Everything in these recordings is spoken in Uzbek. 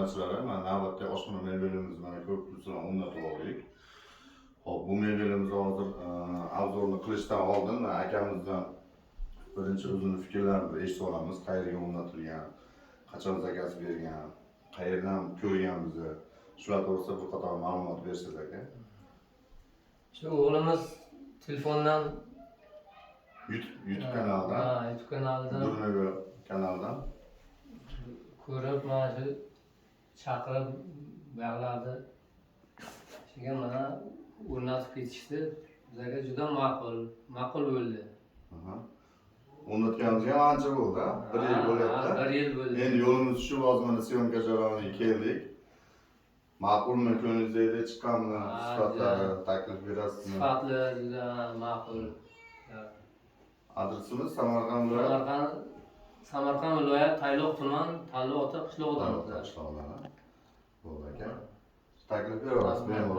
obunachilari, mana navbatdagi oshxona mebelimizni mana ko'rib turibsizlar, o'rnatib oldik. Hop, bu mebelimizni hozir obzorni qilishdan oldin akamizdan birinchi o'zini fikrlarini eshitib olamiz. Qayerga o'rnatilgan, qachon zakaz bergan, qayerdan ko'rganmizni, shular to'g'risida bir qator ma'lumot bersangiz aka. Shu o'g'limiz telefondan YouTube kanalidan, YouTube kanalidan Durmebel kanalidan ko'rib, mana shu chaqirib bog'ladi. Shunga mana o'rnatib ketishdi. Bizga juda ma'qul bo'ldi. O'rnatganimizga ancha bo'ldi, 1 yil bo'lyapti. 1 yil bo'ldi. Endi yo'limiz shu hozir mana syomka jarayoniga keldik. Ma'qulmi, ko'nglingizdagidek chiqqanmi? Sifatlari, taklif berasizmi? Sifatli, juda ma'qul. Adresimiz Samarqand viloyati. Samarqand viloyati Tayloq tuman Tallo ota qishlog'idan. Bo'ldi aka. Taklif beraverasiz, bemalol.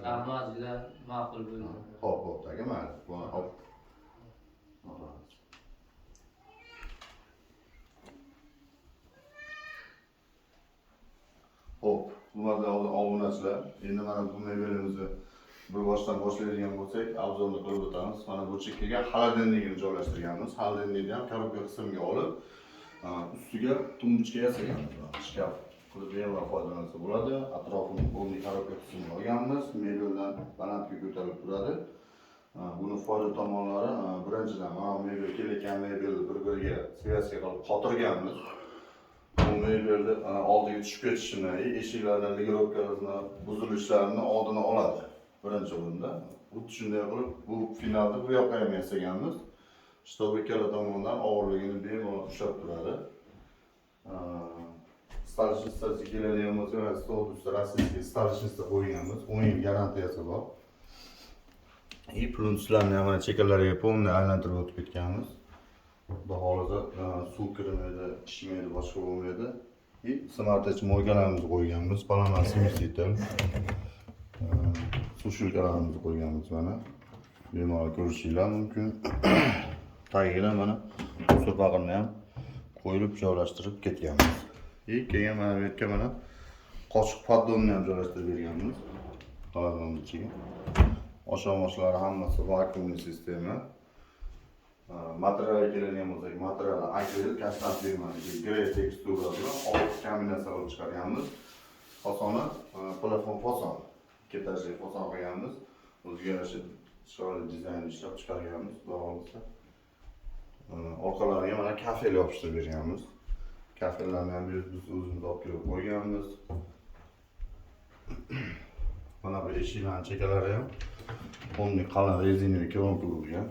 Rahmat, juda ma'qul bo'ldi. Hop, aka, mayli. Hop. Hop, hurmatli obunachilar, endi mana bu mebelimizni bir boshdan boshlaydigan bo'lsak, obzorni qilib o'tamiz. Mana bu chekkaga xolodilnikni joylashtirganmiz. Xolodilnikni ham korobka qismga olib, ustiga tumbuchka yasaganmiz. Shkaf qilib bemalol foydalansa bo'ladi. Atrofini bo'ldi korobka qismga olganmiz. Mebeldan balandga ko'tarib turadi. Buni foyda tomonlari, birinchidan mana bu mebel kelayotgan mebelni bir-biriga svязка qilib qotirganmiz. Bu mebelni oldiga tushib ketishini, eshiklarning ligirovkalarini, buzilishlarini oldini oladi. Birinchi o'rinda. Xuddi shunday qilib bu finalda bu yoqqa ham yasaganmiz. Shtob ikkala tomondan og'irligini bemalol ushlab turadi. Stalishnistaga keladigan bo'lsa, stol ustida rossiyskiy stalishniста qo'yganmiz. 10 yil garantiyasi bor. Plunchlarni ham mana chekalariga polni aylantirib o'tib ketganmiz. Bu holida suv kirmaydi, ishmaydi, boshqa bo'lmaydi. Smartach moykalarimizni qo'yganmiz, balanlar semisitel. Sushilkalarimizni qo'yganmiz mana. Bemalol ko'rishingiz mumkin. Tagiga mana surpag'ini ham qo'yib joylashtirib ketganmiz. Keyin mana bu yerga mana qoshiq poddonni ham joylashtirib berganmiz. Xolodilnikning ichiga. Oshxonashlari hammasi vakuumli sistema. Materialga keladigan bo'lsak, material akrilik kastan firmaniki grey tekstura bilan old kombinatsiya qilib chiqarganmiz. Fasoni plafon fason, ketajli fason qilganmiz. O'ziga yarasha chiroyli dizayn ishlab chiqarganmiz, xudo xolisa. Orqalariga mana kafel yopishtirib berganmiz. Kafellarni ham biz o'zimiz olib kelib qo'yganmiz. Mana bu eshiklarning chekalari ham qonli qalin rezinaviy kronka bo'lgan.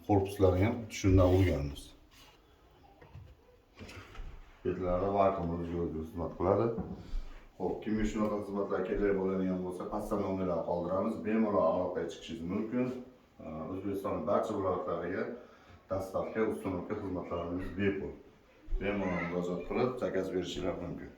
Korpuslari ham shundan urganmiz. Betlarida vakuum o'zgartirib xizmat qiladi. Xo'p, kimga shunaqa xizmatlar kerak bo'ladigan bo'lsa, pastda nomerlar qoldiramiz. Bemalol aloqaga chiqishingiz mumkin. O'zbekistonning barcha viloyatlariga dostavka, ustunovka xizmatlarimiz bepul. Bemalol murojaat qilib, zakaz berishingiz mumkin.